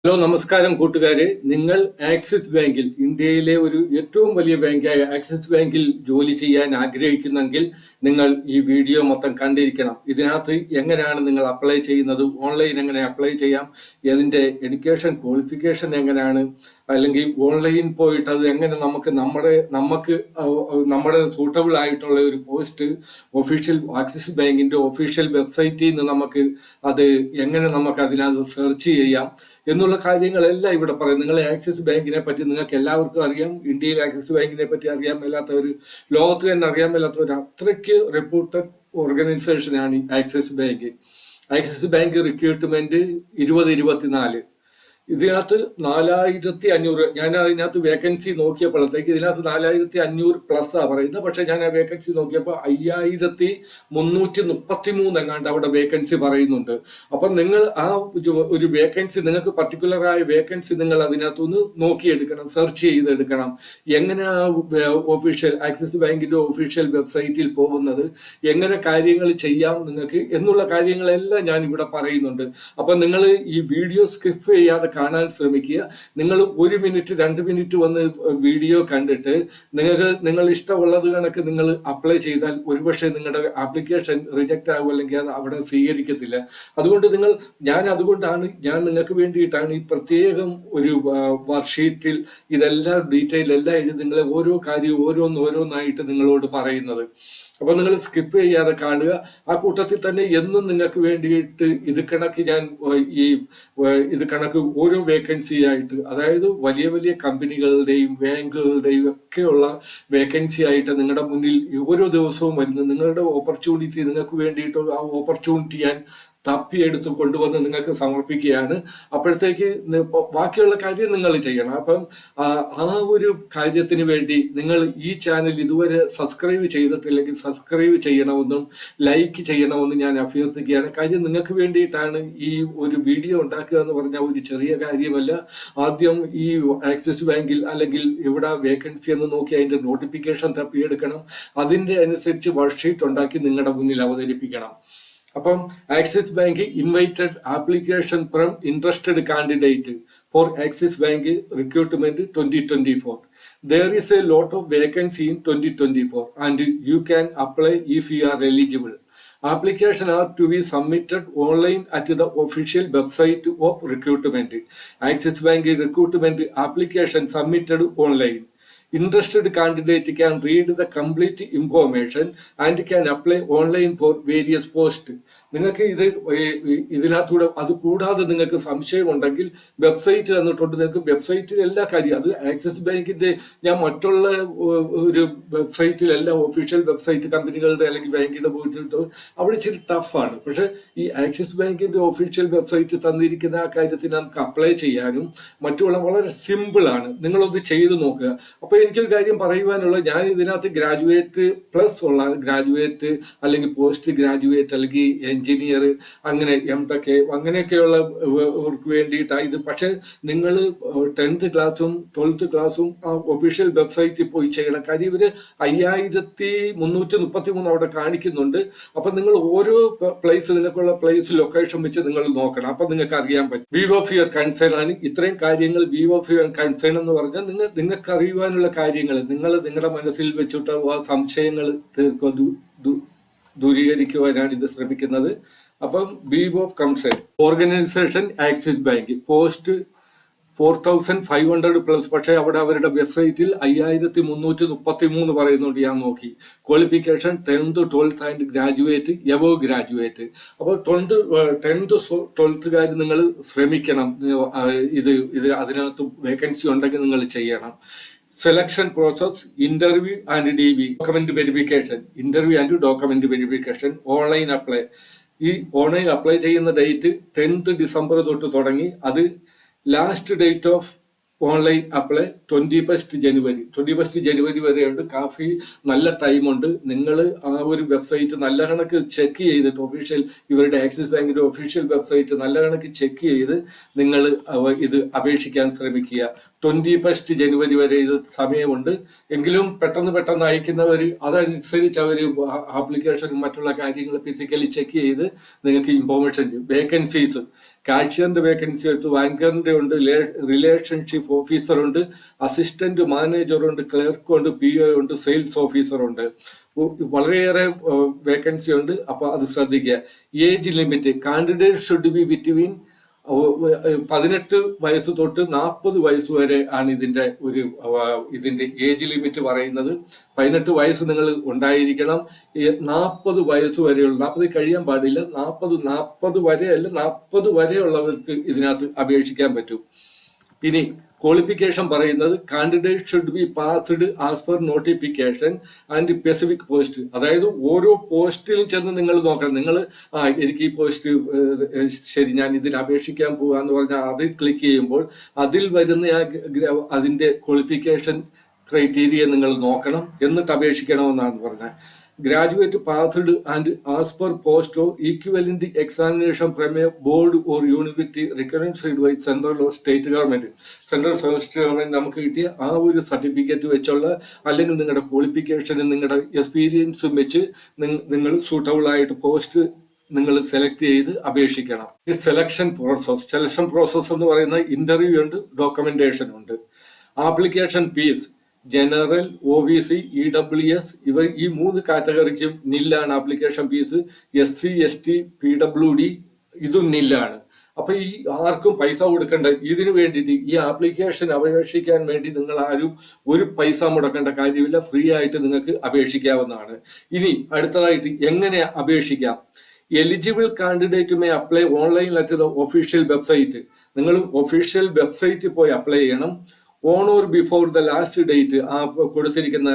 Hello നമസ്കാരം കൂട്ടുകാരെ. നിങ്ങൾ ആക്സിസ് ബാങ്കിൽ, ഇന്ത്യയിലെ ഒരു ഏറ്റവും വലിയ ബാങ്കായ ആക്സിസ് ബാങ്കിൽ ജോലി ചെയ്യാൻ ആഗ്രഹിക്കുന്നെങ്കിൽ നിങ്ങൾ ഈ വീഡിയോ മൊത്തം കണ്ടിരിക്കണം. ഇതിനകത്ത് എങ്ങനെയാണ് നിങ്ങൾ അപ്ലൈ ചെയ്യുന്നത്, ഓൺലൈൻ എങ്ങനെ അപ്ലൈ ചെയ്യാം, അതിൻ്റെ എഡ്യൂക്കേഷൻ ക്വാളിഫിക്കേഷൻ എങ്ങനെയാണ്, അല്ലെങ്കിൽ ഓൺലൈൻ പോയിട്ട് അത് എങ്ങനെ നമുക്ക് നമ്മുടെ സൂട്ടബിൾ ആയിട്ടുള്ള ഒരു പോസ്റ്റ് ആക്സിസ് ബാങ്കിന്റെ ഒഫീഷ്യൽ വെബ്സൈറ്റിൽ നിന്ന് നമുക്ക് അത് എങ്ങനെ നമുക്ക് അതിനകത്ത് സെർച്ച് ചെയ്യാം എന്നുള്ള കാര്യങ്ങളെല്ലാം ഇവിടെ പറയും. നിങ്ങൾ ആക്സിസ് ബാങ്കിനെ പറ്റി നിങ്ങൾക്ക് എല്ലാവർക്കും അറിയാം. ഇന്ത്യയിൽ ആക്സിസ് ബാങ്കിനെ പറ്റി അറിയാൻ മേലാത്തവർ, ലോകത്ത് തന്നെ അറിയാൻ മേലാത്തവർ, അത്രയ്ക്ക് റെപ്യൂട്ടഡ് ഓർഗനൈസേഷനാണ് Axis bank. Axis bank recruitment 2024 ഇതിനകത്ത് 4500, ഞാൻ അതിനകത്ത് വേക്കൻസി നോക്കിയപ്പോഴത്തേക്ക് ഇതിനകത്ത് 4500+ പറയുന്നത്. പക്ഷെ ഞാൻ ആ വേക്കൻസി നോക്കിയപ്പോൾ 5333 എങ്ങാണ്ട് അവിടെ വേക്കൻസി പറയുന്നുണ്ട്. അപ്പം നിങ്ങൾ ആ ഒരു വേക്കൻസി, നിങ്ങൾക്ക് പർട്ടിക്കുലറായ വേക്കൻസി നിങ്ങൾ അതിനകത്തുനിന്ന് നോക്കിയെടുക്കണം, സെർച്ച് ചെയ്തെടുക്കണം. എങ്ങനെ ഒഫീഷ്യൽ ആക്സിസ് ബാങ്കിന്റെ ഒഫീഷ്യൽ വെബ്സൈറ്റിൽ പോകുന്നത്, എങ്ങനെ കാര്യങ്ങൾ ചെയ്യാം നിങ്ങൾക്ക് എന്നുള്ള കാര്യങ്ങളെല്ലാം ഞാൻ ഇവിടെ പറയുന്നുണ്ട്. അപ്പം നിങ്ങൾ ഈ വീഡിയോ സ്കിപ്പ് ചെയ്യാതെ കാണാൻ ശ്രമിക്കുക. നിങ്ങൾ 1 മിനിറ്റ് 2 മിനിറ്റ് വന്ന് വീഡിയോ കണ്ടിട്ട് നിങ്ങൾ ഇഷ്ടമുള്ളത് കണക്ക് നിങ്ങൾ അപ്ലൈ ചെയ്താൽ ഒരുപക്ഷെ നിങ്ങളുടെ ആപ്ലിക്കേഷൻ റിജക്റ്റ് ആകും, അല്ലെങ്കിൽ അത് അവിടെ സ്വീകരിക്കത്തില്ല. അതുകൊണ്ട് അതുകൊണ്ടാണ് ഞാൻ നിങ്ങൾക്ക് വേണ്ടിയിട്ടാണ് ഈ പ്രത്യേകം ഒരു വർക്ക്ഷീറ്റിൽ ഇതെല്ലാം ഡീറ്റെയിൽ എല്ലാം എഴുതി നിങ്ങളെ ഓരോ കാര്യവും ഓരോന്നായിട്ട് നിങ്ങളോട് പറയുന്നത്. അപ്പൊ നിങ്ങൾ സ്കിപ്പ് ചെയ്യാതെ കാണുക. ആ കൂട്ടത്തിൽ തന്നെ എന്നും നിങ്ങൾക്ക് വേണ്ടിയിട്ട് ഇത് കണക്ക് ഓരോ വേക്കൻസി ആയിട്ട്, അതായത് വലിയ വലിയ കമ്പനികളുടെയും ബാങ്കുകളുടെയും ഒക്കെയുള്ള വേക്കൻസി ആയിട്ട് നിങ്ങളുടെ മുന്നിൽ ഓരോ ദിവസവും വരുന്നു. നിങ്ങളുടെ ഓപ്പർച്യൂണിറ്റി, നിങ്ങൾക്ക് വേണ്ടിയിട്ട് ആ ഓപ്പർച്യൂണിറ്റി ഞാൻ തപ്പിയെടുത്ത് കൊണ്ടുവന്ന് നിങ്ങൾക്ക് സമർപ്പിക്കുകയാണ്. അപ്പോഴത്തേക്ക് ബാക്കിയുള്ള കാര്യം നിങ്ങൾ ചെയ്യണം. അപ്പം ആ ഒരു കാര്യത്തിന് വേണ്ടി നിങ്ങൾ ഈ ചാനൽ ഇതുവരെ സബ്സ്ക്രൈബ് ചെയ്തിട്ടില്ലെങ്കിൽ സബ്സ്ക്രൈബ് ചെയ്യണമെന്നും ലൈക്ക് ചെയ്യണമെന്നും ഞാൻ അഭ്യർത്ഥിക്കുകയാണ്. കാര്യം നിങ്ങൾക്ക് വേണ്ടിയിട്ടാണ് ഈ ഒരു വീഡിയോ ഉണ്ടാക്കുക എന്ന് പറഞ്ഞാൽ ഒരു ചെറിയ കാര്യമല്ല. ആദ്യം ഈ ആക്സിസ് ബാങ്കിൽ അല്ലെങ്കിൽ എവിടെ വേക്കൻസി എന്ന് നോക്കി അതിന്റെ നോട്ടിഫിക്കേഷൻ തപ്പിയെടുക്കണം. അതിന്റെ അനുസരിച്ച് വർക്ക്ഷീറ്റ് ഉണ്ടാക്കി നിങ്ങളുടെ മുന്നിൽ അവതരിപ്പിക്കണം. അപ്പം axis bank invited application from interested candidate for axis bank recruitment 2024. There is a lot of vacancy in 2024 and you can apply if you are eligible. Application are to be submitted online at the official website of recruitment. Axis Bank recruitment application submitted online. Interested candidate can read the complete information and can apply online for various posts. നിങ്ങൾക്ക് ഇതിനകത്തൂടെ അത് കൂടാതെ നിങ്ങൾക്ക് സംശയമുണ്ടെങ്കിൽ website തന്നിട്ടുണ്ട്. നിങ്ങൾക്ക് വെബ്സൈറ്റിൽ എല്ലാ കാര്യം, അത് ആക്സിസ് ബാങ്കിന്റെ, ഞാൻ മറ്റുള്ള ഒരു വെബ്സൈറ്റിലെല്ലാം ഒഫീഷ്യൽ വെബ്സൈറ്റ് കമ്പനികളുടെ അല്ലെങ്കിൽ ബാങ്കിന്റെ പോയിട്ട് അവിടെ ഇച്ചിരി ടഫാണ്. പക്ഷെ ഈ ആക്സിസ് ബാങ്കിന്റെ ഒഫീഷ്യൽ വെബ്സൈറ്റ് തന്നിരിക്കുന്ന ആ കാര്യത്തിന് നമുക്ക് അപ്ലൈ ചെയ്യാനും മറ്റുള്ള വളരെ സിമ്പിളാണ്. നിങ്ങളൊന്ന് ചെയ്തു നോക്കുക. അപ്പൊ എനിക്കൊരു കാര്യം പറയുവാനുള്ളത്, ഞാൻ ഇതിനകത്ത് ഗ്രാജുവേറ്റ് പ്ലസ് ഉള്ള ഗ്രാജുവേറ്റ് അല്ലെങ്കിൽ പോസ്റ്റ് ഗ്രാജുവേറ്റ് അല്ലെങ്കിൽ എഞ്ചിനീയർ, അങ്ങനെ MTech അങ്ങനെയൊക്കെയുള്ളവർക്ക് വേണ്ടിയിട്ടാണ് ഇത്. പക്ഷെ നിങ്ങൾ 10th ക്ലാസ്സും 12th ക്ലാസ്സും ആ ഒഫീഷ്യൽ വെബ്സൈറ്റിൽ പോയി ചെയ്യണം. കാര്യം ഇവര് 5333 അവിടെ കാണിക്കുന്നുണ്ട്. അപ്പൊ നിങ്ങൾ ഓരോ നിങ്ങൾക്കുള്ള പ്ലേസ് ലൊക്കേഷൻ വെച്ച് നിങ്ങൾ നോക്കണം. അപ്പൊ നിങ്ങൾക്ക് അറിയാൻ പറ്റും. വ്യൂ ഓഫ് യുവർ കൺസേൺ ആണ് ഇത്രയും കാര്യങ്ങൾ. വ്യൂ ഓഫ് യുവർ കൺസേൺ എന്ന് പറഞ്ഞാൽ നിങ്ങൾക്ക് അറിയുവാനുള്ള കാര്യങ്ങൾ, നിങ്ങളുടെ മനസ്സിൽ വെച്ചിട്ട് ആ സംശയങ്ങൾ ദൂരീകരിക്കുവാനാണ് ഇത് ശ്രമിക്കുന്നത്. അപ്പം view of concern organisation axis bank, post 4500+. പക്ഷേ അവിടെ അവരുടെ വെബ്സൈറ്റിൽ 5333 പറയുന്നുണ്ട്. ഞാൻ നോക്കി. Qualification 10th 12th and graduate, above graduate. അപ്പോൾ 10th 12th നിങ്ങൾ ശ്രമിക്കണം. ഇത് അതിനകത്ത് വേക്കൻസി ഉണ്ടെങ്കിൽ നിങ്ങൾ ചെയ്യണം. Selection process, interview and DV, document verification, interview and document verification, online apply. ഈ ഓൺലൈൻ അപ്ലൈ ചെയ്യുന്ന ഡേറ്റ് 10th December തൊട്ട് തുടങ്ങി. അത് last date of online apply 21 ജനുവരി 21 ജനുവരി വരെയുണ്ട്. കാഫി നല്ല ടൈമുണ്ട്. നിങ്ങൾ ആ ഒരു വെബ്സൈറ്റ് നല്ല കണക്ക് ചെക്ക് ചെയ്തിട്ട് ഇവരുടെ ആക്സിസ് ബാങ്കിന്റെ ഒഫീഷ്യൽ വെബ്സൈറ്റ് നല്ല കണക്ക് ചെക്ക് ചെയ്ത് നിങ്ങൾ ഇത് അപേക്ഷിക്കാൻ ശ്രമിക്കുക. 21 ജനുവരി വരെ ഇത് സമയമുണ്ട്. എങ്കിലും പെട്ടെന്ന് അയക്കുന്നവർ അതനുസരിച്ച് അവർ ആപ്ലിക്കേഷനും മറ്റുള്ള കാര്യങ്ങൾ ഫിസിക്കലി ചെക്ക് ചെയ്ത് നിങ്ങൾക്ക് ഇൻഫോർമേഷൻ ചെയ്യും. വേക്കൻസീസ് കാഷ്യറിന്റെ വേക്കൻസി എടുത്ത് ബാങ്കറിന്റെ ഉണ്ട്, റിലേഷൻഷിപ്പ് ഓഫീസർ ഉണ്ട്, അസിസ്റ്റന്റ് മാനേജർ ഉണ്ട്, ക്ലർക്ക് ഉണ്ട്, PO ഉണ്ട്, സെയിൽസ് ഓഫീസർ ഉണ്ട്. വളരെയേറെ വേക്കൻസി ഉണ്ട്. അപ്പൊ അത് ശ്രദ്ധിക്കുക. Age limit candidate should be between 18 വയസ്സ് തൊട്ട് 40 വയസ്സ് വരെ ആണ് ഇതിന്റെ ഏജ് ലിമിറ്റ് പറയുന്നത്. 18 വയസ്സ് നിങ്ങൾ ഉണ്ടായിരിക്കണം. 40 വയസ്സ് വരെയുള്ള, 40 കഴിയാൻ പാടില്ല, 40 വരെ അല്ല, 40 വരെയുള്ളവർക്ക് ഇതിനകത്ത് അപേക്ഷിക്കാൻ പറ്റും. ഇനി ക്വാളിഫിക്കേഷൻ പറയുന്നത് candidate should be passed as per notification and specific post. അതായത് ഓരോ പോസ്റ്റിലും ചെന്ന് നിങ്ങൾ നോക്കണം. നിങ്ങൾ എനിക്ക് ഈ പോസ്റ്റ് ശരി, ഞാൻ ഇതിൽ അപേക്ഷിക്കാൻ പോകാന്ന് പറഞ്ഞാൽ അതിൽ ക്ലിക്ക് ചെയ്യുമ്പോൾ അതിൽ വരുന്ന അതിന്റെ ക്വാളിഫിക്കേഷൻ ക്രൈറ്റീരിയ നിങ്ങൾ നോക്കണം, എന്നിട്ട് അപേക്ഷിക്കണമെന്നാണ് പറഞ്ഞത്. Graduate passed and as per post or equivalent examination from a board or university recognised by central or state government. Central government നമുക്ക് കിട്ടിയ ആ ഒരു സർട്ടിഫിക്കറ്റ് വെച്ചുള്ള, അല്ലെങ്കിൽ നിങ്ങളുടെ ക്വാളിഫിക്കേഷനും നിങ്ങളുടെ എക്സ്പീരിയൻസും വെച്ച് നിങ്ങൾ സൂട്ടബിൾ ആയിട്ട് പോസ്റ്റ് നിങ്ങൾ സെലക്ട് ചെയ്ത് അപേക്ഷിക്കണം. ഈ സെലക്ഷൻ പ്രോസസ് എന്ന് പറയുന്ന ഇന്റർവ്യൂ ഉണ്ട്, ഡോക്യുമെന്റേഷൻ ഉണ്ട്. Application fee general, OBC, EWS ഈ 3 കാറ്റഗറിക്കും നില്ലാണ് application fee. SC, ST, PWD ഇതും നില്ലാണ്. അപ്പൊ ഈ ആർക്കും പൈസ കൊടുക്കേണ്ട. ഇതിനു വേണ്ടിയിട്ട് ഈ ആപ്ലിക്കേഷൻ അപേക്ഷിക്കാൻ വേണ്ടി നിങ്ങൾ ആരും ഒരു പൈസ മുടക്കേണ്ട കാര്യമില്ല. ഫ്രീ ആയിട്ട് നിങ്ങൾക്ക് അപേക്ഷിക്കാവുന്നതാണ്. ഇനി അടുത്തതായിട്ട് എങ്ങനെ അപേക്ഷിക്കാം? Eligible candidate may apply online at the official website. നിങ്ങൾ ഒഫീഷ്യൽ വെബ്സൈറ്റിൽ പോയി അപ്ലൈ ചെയ്യണം. On or before the last date, ആ കൊടുത്തിരിക്കുന്ന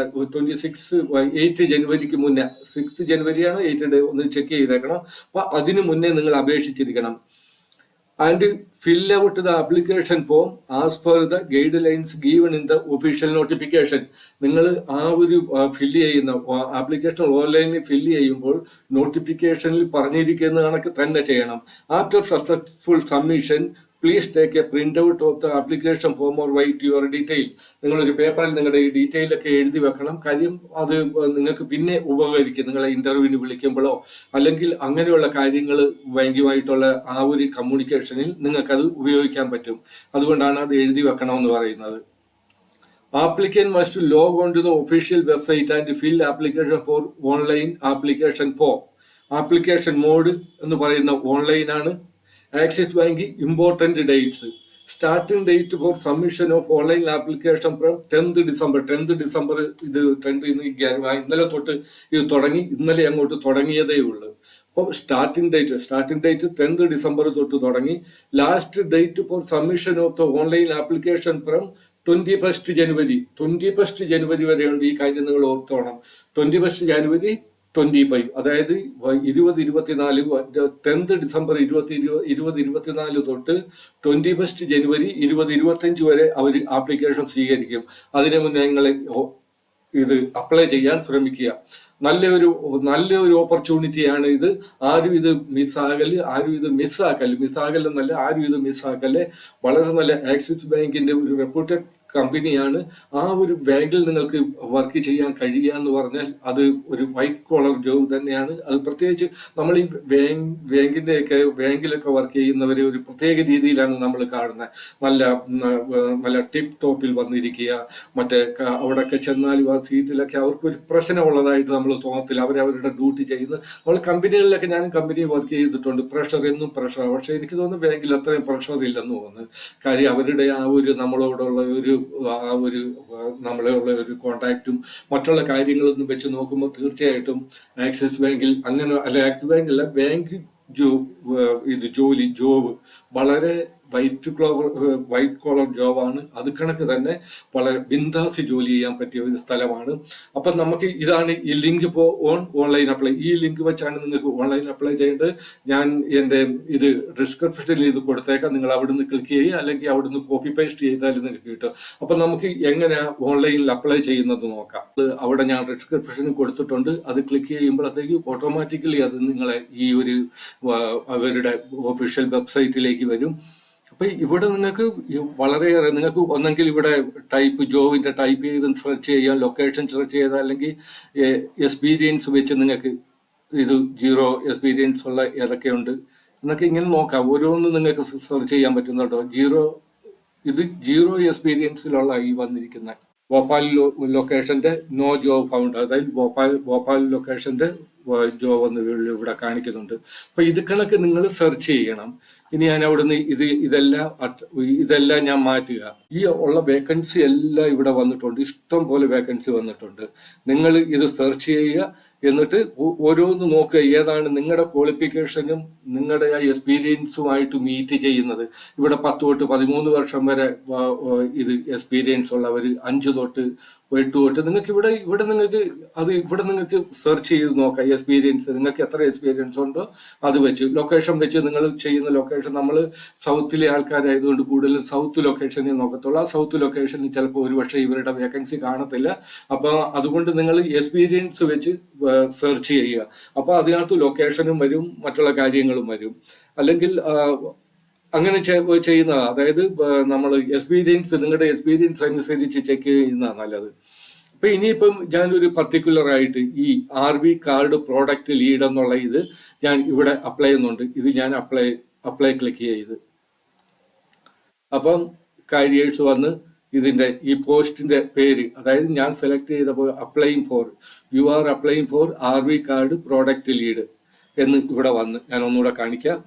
8 ജനുവരിക്ക് മുന്നേ, 6 ജനുവരിയാണ് 8 ഡേ, ഒന്ന് ചെക്ക് ചെയ്തേക്കണം. അപ്പൊ അതിനു മുന്നേ നിങ്ങൾ അപേക്ഷിച്ചിരിക്കണം. And fill out the application form as per the guidelines given in the official notification. നിങ്ങൾ ആ ഒരു ഫില്ല് ചെയ്യുന്ന ആപ്ലിക്കേഷൻ ഓൺലൈനിൽ ഫില്ല് ചെയ്യുമ്പോൾ നോട്ടിഫിക്കേഷനിൽ പറഞ്ഞിരിക്കുന്ന കണക്ക് തന്നെ ചെയ്യണം. After successful submission please take A print out of the application form or write your detail. നിങ്ങളൊരു പേപ്പറിൽ നിങ്ങളുടെ ഈ ഡീറ്റെയിൽ ഒക്കെ എഴുതി വെക്കണം. കാര്യം അത് നിങ്ങൾക്ക് പിന്നെ ഉപകരിക്കും. നിങ്ങളെ ഇന്റർവ്യൂവിന് വിളിക്കുമ്പോഴോ അല്ലെങ്കിൽ അങ്ങനെയുള്ള കാര്യങ്ങൾ ബാങ്കുമായിട്ടുള്ള ആ ഒരു കമ്മ്യൂണിക്കേഷനിൽ നിങ്ങൾക്കത് ഉപയോഗിക്കാൻ പറ്റും. അതുകൊണ്ടാണ് അത് എഴുതി വെക്കണമെന്ന് പറയുന്നത്. Applicant must log on to the official website and fill application for online application form. Application mode എന്ന് പറയുന്ന ഓൺലൈൻ ആണ്. Axis bank important dates. Starting date for submission of online application from 10th December. 10th December ഇത് 10th ഇന്നലെ തൊട്ട് ഇത് തുടങ്ങി. ഇന്നലെ അങ്ങോട്ട് തുടങ്ങിയതേ ഉള്ളൂ. അപ്പോൾ സ്റ്റാർട്ടിംഗ് ഡേറ്റ് 10th ഡിസംബർ തൊട്ട് തുടങ്ങി. Last date for submission of the online application from 21 ജനുവരി. 21 ജനുവരി വരെയുണ്ട്. ഈ കാര്യം നിങ്ങൾ ഓർത്തോണം. 21 ജനുവരി 25, അതായത് 2024, 10th ഡിസംബർ 2024 തൊട്ട് 21 ജനുവരി 2025 വരെ അവർ ആപ്ലിക്കേഷൻ സ്വീകരിക്കും. അതിനു മുന്നേ നിങ്ങൾ ഇത് അപ്ലൈ ചെയ്യാൻ ശ്രമിക്കുക. നല്ലൊരു ഓപ്പർച്യൂണിറ്റിയാണ് ഇത്. ആരും ഇത് മിസ്സാക്കല്ലേ. ആരും ഇത് മിസ്സാക്കല്ലേ. വളരെ നല്ല ആക്സിസ് ബാങ്കിന്റെ ഒരു റെപ്യൂട്ടഡ് കമ്പനിയാണ്. ആ ഒരു ബാങ്കിൽ നിങ്ങൾക്ക് വർക്ക് ചെയ്യാൻ കഴിയുക എന്ന് പറഞ്ഞാൽ അത് ഒരു വൈറ്റ് കോളർ ജോബ് തന്നെയാണ്. അത് പ്രത്യേകിച്ച് നമ്മൾ ഈ ബാങ്കിലൊക്കെ വർക്ക് ചെയ്യുന്നവരെ ഒരു പ്രത്യേക രീതിയിലാണ് നമ്മൾ കാണുന്നത്. നല്ല ടിപ്പ് ടോപ്പിൽ വന്നിരിക്കുക. മറ്റേ അവിടെയൊക്കെ ചെന്നാലും ആ സീറ്റിലൊക്കെ അവർക്കൊരു പ്രശ്നമുള്ളതായിട്ട് നമ്മൾ തോന്നത്തില്ല. അവരവരുടെ ഡ്യൂട്ടി ചെയ്യുന്നത്. നമ്മൾ കമ്പനികളിലൊക്കെ, ഞാൻ കമ്പനി വർക്ക് ചെയ്തിട്ടുണ്ട്. എന്നും പ്രഷർ. പക്ഷെ എനിക്ക് തോന്നുന്നു ബാങ്കിൽ അത്രയും പ്രഷർ ഇല്ലെന്ന് തോന്നുന്നു. കാര്യം അവരുടെ ആ ഒരു നമ്മളോടുള്ള ഒരു കോണ്ടാക്റ്റും മറ്റുള്ള കാര്യങ്ങളൊന്നും വെച്ച് നോക്കുമ്പോൾ തീർച്ചയായിട്ടും ആക്സിസ് ബാങ്കിൽ ആക്സിസ് ബാങ്കല്ല, ബാങ്ക് ജോബ് വളരെ വൈറ്റ് കോളർ ജോബാണ്. അത് കണക്ക് തന്നെ വളരെ ബിന്ദാസി ജോലി ചെയ്യാൻ പറ്റിയ ഒരു സ്ഥലമാണ്. അപ്പം നമുക്ക് ഇതാണ് ഈ ലിങ്ക് ഫോർ ഓൺലൈൻ അപ്ലൈ. ഈ ലിങ്ക് വെച്ചാണ് നിങ്ങൾക്ക് ഓൺലൈൻ അപ്ലൈ ചെയ്യേണ്ടത്. ഞാൻ എൻ്റെ ഇത് ഡിസ്ക്രിപ്ഷനിൽ ഇത് കൊടുത്തേക്കാം. നിങ്ങൾ അവിടുന്ന് ക്ലിക്ക് ചെയ്യുക, അല്ലെങ്കിൽ അവിടുന്ന് കോപ്പി പേസ്റ്റ് ചെയ്താൽ നിങ്ങൾക്ക് കിട്ടും. അപ്പം നമുക്ക് എങ്ങനെയാണ് ഓൺലൈനിൽ അപ്ലൈ ചെയ്യുന്നത് നോക്കാം. അവിടെ ഞാൻ ഡിസ്ക്രിപ്ഷനിൽ കൊടുത്തിട്ടുണ്ട്. അത് ക്ലിക്ക് ചെയ്യുമ്പോഴത്തേക്ക് ഓട്ടോമാറ്റിക്കലി അത് നിങ്ങളെ ഈ ഒരു അവരുടെ ഒഫീഷ്യൽ വെബ്സൈറ്റിലേക്ക് വരും. അപ്പൊ ഇവിടെ നിങ്ങൾക്ക് വളരെയേറെ നിങ്ങൾക്ക് ഒന്നെങ്കിൽ ഇവിടെ ജോബിന്റെ ടൈപ്പ് ചെയ്ത് സെർച്ച് ചെയ്യാം, ലൊക്കേഷൻ സെർച്ച് ചെയ്താൽ, അല്ലെങ്കിൽ എക്സ്പീരിയൻസ് വെച്ച് നിങ്ങൾക്ക് ഇത് 0 എക്സ്പീരിയൻസ് ഉള്ള ഏതൊക്കെയുണ്ട് എന്നൊക്കെ ഇങ്ങനെ നോക്കാം. ഓരോന്നും നിങ്ങൾക്ക് സെർച്ച് ചെയ്യാൻ പറ്റും കേട്ടോ. ഇത് 0 എക്സ്പീരിയൻസിലുള്ള ഈ വന്നിരിക്കുന്ന ഭോപ്പാൽ ലൊക്കേഷന്റെ നോ ജോബ് ഫൗണ്ട്, അതായത് ഭോപ്പാൽ ലൊക്കേഷന്റെ ജോബ് എന്ന് ഇവിടെ കാണിക്കുന്നുണ്ട്. അപ്പൊ ഇത് കണക്ക് നിങ്ങൾ സെർച്ച് ചെയ്യണം. ഇനി ഞാൻ അവിടുന്ന് ഇതെല്ലാം ഞാൻ മാറ്റുക. ഈ ഉള്ള വേക്കൻസി എല്ലാം ഇവിടെ വന്നിട്ടുണ്ട്. ഇഷ്ടം പോലെ വേക്കൻസി വന്നിട്ടുണ്ട്. നിങ്ങൾ ഇത് സെർച്ച് ചെയ്യുക, എന്നിട്ട് ഓരോന്ന് നോക്കുക ഏതാണ് നിങ്ങളുടെ ക്വാളിഫിക്കേഷനും നിങ്ങളുടെ ആ എക്സ്പീരിയൻസുമായിട്ട് മീറ്റ് ചെയ്യുന്നത്. ഇവിടെ 10 തൊട്ട് 13 വർഷം വരെ ഇത് എക്സ്പീരിയൻസ് ഉള്ളവർ, 5 തൊട്ട് 8 തൊട്ട് നിങ്ങൾക്ക് ഇവിടെ നിങ്ങൾക്ക് സെർച്ച് ചെയ്ത് നോക്കാം. എക്സ്പീരിയൻസ് നിങ്ങൾക്ക് എത്ര എക്സ്പീരിയൻസ് ഉണ്ടോ അത് വെച്ച്, ലൊക്കേഷൻ വെച്ച്, നിങ്ങൾ ചെയ്യുന്ന ലൊക്കേഷൻ, നമ്മൾ സൗത്തിലെ ആൾക്കാരായതുകൊണ്ട് കൂടുതലും സൗത്ത് ലൊക്കേഷനിൽ നോക്കത്തുള്ളൂ. ആ സൗത്ത് ലൊക്കേഷനിൽ ചിലപ്പോൾ ഒരുപക്ഷെ ഇവരുടെ വേക്കൻസി കാണത്തില്ല. അപ്പൊ അതുകൊണ്ട് നിങ്ങൾ എക്സ്പീരിയൻസ് വെച്ച് സെർച്ച് ചെയ്യുക. അപ്പൊ അതിനകത്ത് ലൊക്കേഷനും വരും, മറ്റുള്ള കാര്യങ്ങളും വരും. അല്ലെങ്കിൽ അങ്ങനെ ചെയ്യുന്ന, അതായത് നമ്മൾ നിങ്ങളുടെ എക്സ്പീരിയൻസ് അനുസരിച്ച് ചെക്ക് ചെയ്യുന്നതാണ് നല്ലത്. അപ്പൊ ഇനിയിപ്പം ഞാനൊരു പർട്ടിക്കുലർ ആയിട്ട് ഈ RV കാർഡ് പ്രോഡക്റ്റ് ലീഡ് എന്നുള്ള ഇത് ഞാൻ ഇവിടെ അപ്ലൈ ചെയ്യുന്നുണ്ട്. ഇത് ഞാൻ അപ്ലൈ ക്ലിക്ക് ചെയ്ത്, അപ്പം കാരിയേഴ്സ് വന്ന് ഇതിന്റെ ഈ പോസ്റ്റിന്റെ പേര്, അതായത് ഞാൻ സെലക്ട് ചെയ്തപ്പോൾ you are applying four RV card product lead എന്ന് ഇവിടെ വന്ന്, ഞാൻ ഒന്നുകൂടെ കാണിക്കാം.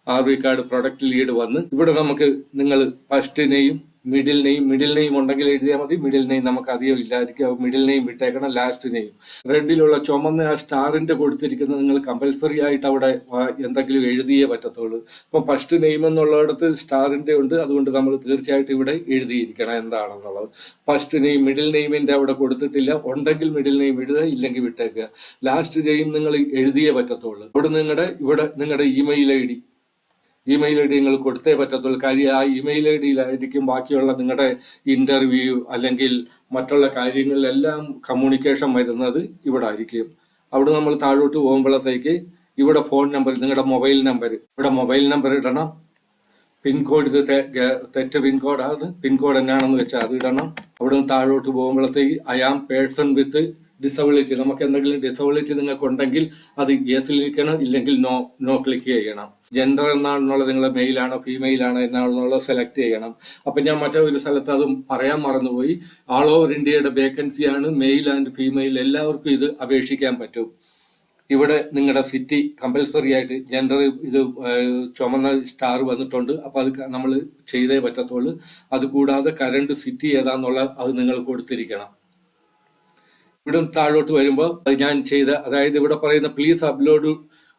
RV കാർഡ് പ്രോഡക്റ്റ് ലീഡ് വന്ന് ഇവിടെ നമുക്ക് നിങ്ങൾ ഫസ്റ്റ് നെയിം, മിഡിൽ നെയിം ഉണ്ടെങ്കിൽ എഴുതിയാൽ മതി. മിഡിൽ നെയിം നമുക്ക് അധികം ഇല്ലായിരിക്കും, മിഡിൽ നെയിം വിട്ടേക്കണം. ലാസ്റ്റ് നെയിം റെഡിലുള്ള ചുമന്ന ആ സ്റ്റാറിന്റെ കൊടുത്തിരിക്കുന്നത് നിങ്ങൾ കമ്പൽസറി ആയിട്ട് അവിടെ എന്തെങ്കിലും എഴുതിയേ പറ്റത്തുള്ളൂ. ഇപ്പം ഫസ്റ്റ് നെയിം എന്നുള്ളിടത്ത് സ്റ്റാറിന്റെ ഉണ്ട്, അതുകൊണ്ട് നമ്മൾ തീർച്ചയായിട്ടും ഇവിടെ എഴുതിയിരിക്കണം എന്താണെന്നുള്ളത്. ഫസ്റ്റ് നെയിം, മിഡിൽ നെയിമിന്റെ അവിടെ കൊടുത്തിട്ടില്ല, ഉണ്ടെങ്കിൽ മിഡിൽ നെയിം എഴുതുക, ഇല്ലെങ്കിൽ വിട്ടേക്കുക. ലാസ്റ്റ് നെയിം നിങ്ങൾ എഴുതിയേ പറ്റത്തുള്ളൂ. ഇവിടെ നിങ്ങളുടെ ഇമെയിൽ ഐ ഡി നിങ്ങൾ കൊടുത്തേ പറ്റത്തുള്ളൂ. കാര്യം ആ ഇമെയിൽ ഐ ഡിയിലായിരിക്കും ബാക്കിയുള്ള നിങ്ങളുടെ ഇന്റർവ്യൂ അല്ലെങ്കിൽ മറ്റുള്ള കാര്യങ്ങളിലെല്ലാം കമ്മ്യൂണിക്കേഷൻ വരുന്നത് ഇവിടെ ആയിരിക്കും. അവിടെ നമ്മൾ താഴോട്ട് പോകുമ്പോഴത്തേക്ക് ഇവിടെ ഫോൺ നമ്പർ, നിങ്ങളുടെ മൊബൈൽ നമ്പർ ഇടണം. പിൻകോഡ്, ഇത് തെറ്റ പിൻകോഡാണ്. പിൻകോഡ് എന്നാണെന്ന് വെച്ചാൽ അത് ഇടണം. അവിടെ നിന്ന് താഴോട്ട് പോകുമ്പോഴത്തേക്ക് I am person with disability, നമുക്ക് എന്തെങ്കിലും ഡിസബിലിറ്റി നിങ്ങൾക്ക് ഉണ്ടെങ്കിൽ അത് യെസിലിരിക്കണം, ഇല്ലെങ്കിൽ നോ ക്ലിക്ക് ചെയ്യണം. ജെൻഡർ എന്നാണെന്നുള്ളത് നിങ്ങൾ മെയിലാണോ ഫീമെയിലാണോ എന്നാണെന്നുള്ളത് സെലക്ട് ചെയ്യണം. അപ്പം ഞാൻ മറ്റൊരു സ്ഥലത്ത് അതും പറയാൻ മറന്നുപോയി. ഓൾ ഓവർ ഇന്ത്യയുടെ വേക്കൻസിയാണ്, മെയിൽ ആൻഡ് ഫീമെയിൽ എല്ലാവർക്കും ഇത് അപേക്ഷിക്കാൻ പറ്റും. ഇവിടെ നിങ്ങളുടെ സിറ്റി കമ്പൽസറി ആയിട്ട് ജെൻഡർ ഇത് ചുമന്ന സ്റ്റാർ വന്നിട്ടുണ്ട്. അപ്പോൾ അത് നമ്മൾ ചെയ്തേ പറ്റത്തുള്ളൂ. അതുകൂടാതെ കറണ്ട് സിറ്റി ഏതാന്നുള്ള അത് നിങ്ങൾ കൊടുത്തിരിക്കണം. ഇവിടെ താഴോട്ട് വരുമ്പോൾ ഞാൻ ചെയ്ത, അതായത് ഇവിടെ പറയുന്ന please upload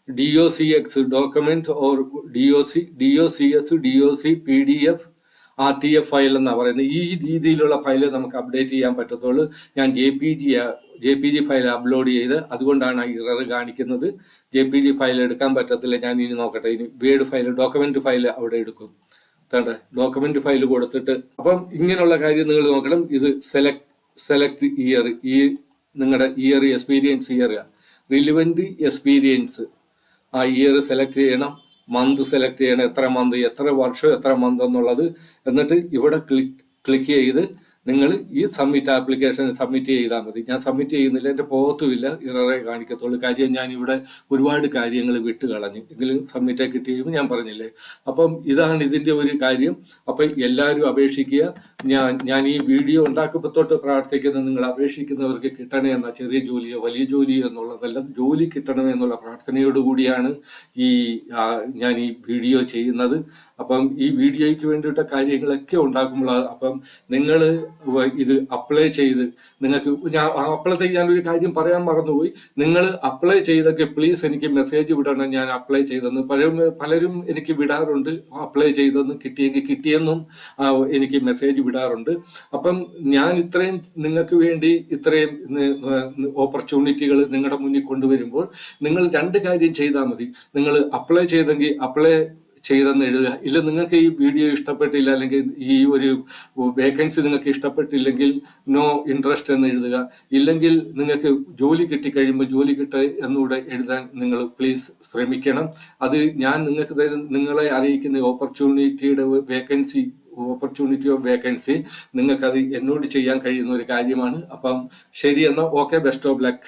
DOCX document or DOCS PDF RTF file എന്നാണ് പറയുന്നത്. ഈ രീതിയിലുള്ള ഫയൽ നമുക്ക് അപ്ഡേറ്റ് ചെയ്യാൻ പറ്റത്തുള്ളൂ. ഞാൻ JPG ഫയൽ അപ്ലോഡ് ചെയ്ത്, അതുകൊണ്ടാണ് ഇറർ കാണിക്കുന്നത്. JPG ഫയൽ എടുക്കാൻ പറ്റത്തില്ല. ഞാൻ ഇനി നോക്കട്ടെ. ഇനി വേർഡ് ഫയൽ, ഡോക്യുമെന്റ് ഫയൽ അവിടെ എടുക്കും. ഡോക്യുമെന്റ് ഫയൽ കൊടുത്തിട്ട്, അപ്പം ഇങ്ങനെയുള്ള കാര്യം നിങ്ങൾ നോക്കണം. ഇത് സെലക്ട് ഇയർ, ഈ നിങ്ങളുടെ ഇയർ, എക്സ്പീരിയൻസ് ഇയർ, റിലിവൻറ്റ് എക്സ്പീരിയൻസ്, ആ ഇയർ സെലക്ട് ചെയ്യണം. മന്ത് സെലക്ട് ചെയ്യണം, എത്ര മന്ത്, എത്ര വർഷം, എത്ര മന്ത് എന്നുള്ളത്. എന്നിട്ട് ഇവിടെ ക്ലിക്ക് ചെയ്ത് നിങ്ങൾ ഈ ആപ്ലിക്കേഷൻ സബ്മിറ്റ് ചെയ്താൽ മതി. ഞാൻ സബ്മിറ്റ് ചെയ്യുന്നില്ല, എൻ്റെ പോകത്തുമില്ല, ഇററെ കാണിക്കത്തുള്ളൂ. കാര്യം ഞാൻ ഇവിടെ ഒരുപാട് കാര്യങ്ങൾ വിട്ട് കളഞ്ഞു. എങ്കിലും സബ്മിറ്റ് കിട്ടി കഴിയുമ്പോൾ ഞാൻ പറഞ്ഞില്ലേ. അപ്പം ഇതാണ് ഇതിൻ്റെ ഒരു കാര്യം. അപ്പം എല്ലാവരും അപേക്ഷിക്കുക. ഞാൻ ഈ വീഡിയോ ഉണ്ടാക്കുമ്പോൾ തൊട്ട് പ്രാർത്ഥിക്കുന്നത്, നിങ്ങൾ അപേക്ഷിക്കുന്നവർക്ക് കിട്ടണേ എന്ന, ചെറിയ ജോലിയോ വലിയ ജോലിയോ എന്നുള്ളതല്ല, ജോലി കിട്ടണമേ എന്നുള്ള പ്രാർത്ഥനയോടുകൂടിയാണ് ഞാൻ ഈ വീഡിയോ ചെയ്യുന്നത്. അപ്പം ഈ വീഡിയോയ്ക്ക് വേണ്ടിയിട്ട് കാര്യങ്ങളൊക്കെ ഉണ്ടാക്കുമ്പോൾ, അപ്പം നിങ്ങൾ ഇത് അപ്ലൈ ചെയ്ത് നിങ്ങൾക്ക് അപ്പോഴത്തേക്ക് ഞാനൊരു കാര്യം പറയാൻ മറന്നുപോയി. നിങ്ങൾ അപ്ലൈ ചെയ്തൊക്കെ പ്ലീസ് എനിക്ക് മെസ്സേജ് വിടണം, ഞാൻ അപ്ലൈ ചെയ്തെന്ന്. പലരും എനിക്ക് വിടാറുണ്ട്, അപ്ലൈ ചെയ്തെന്ന് കിട്ടിയെങ്കിൽ കിട്ടിയെന്നും എനിക്ക് മെസ്സേജ് വിടാറുണ്ട്. അപ്പം ഞാൻ ഇത്രയും നിങ്ങൾക്ക് വേണ്ടി ഇത്രയും ഓപ്പർച്യൂണിറ്റികൾ നിങ്ങളുടെ മുന്നിൽ കൊണ്ടുവരുമ്പോൾ നിങ്ങൾ രണ്ട് കാര്യം ചെയ്താൽ മതി. നിങ്ങൾ അപ്ലൈ ചെയ്തെങ്കിൽ അപ്ലൈ ചെയ്തെന്ന് എഴുതുക. ഇല്ല നിങ്ങൾക്ക് ഈ വീഡിയോ ഇഷ്ടപ്പെട്ടില്ല, അല്ലെങ്കിൽ ഈ ഒരു വേക്കൻസി നിങ്ങൾക്ക് ഇഷ്ടപ്പെട്ടില്ലെങ്കിൽ നോ ഇൻട്രസ്റ്റ് എന്ന് എഴുതുക. ഇല്ലെങ്കിൽ നിങ്ങൾക്ക് ജോലി കിട്ടിക്കഴിയുമ്പോൾ ജോലി കിട്ടുക എന്നുകൂടെ എഴുതാൻ നിങ്ങൾ പ്ലീസ് ശ്രമിക്കണം. അത് ഞാൻ നിങ്ങളെ അറിയിക്കുന്ന ഓപ്പർച്യൂണിറ്റി ഓഫ് വേക്കൻസി നിങ്ങൾക്കത് എന്നോട് ചെയ്യാൻ കഴിയുന്ന ഒരു കാര്യമാണ്. അപ്പം ശരി എന്നാൽ ഓക്കെ, ബെസ്റ്റ് ഓഫ് ലക്ക്.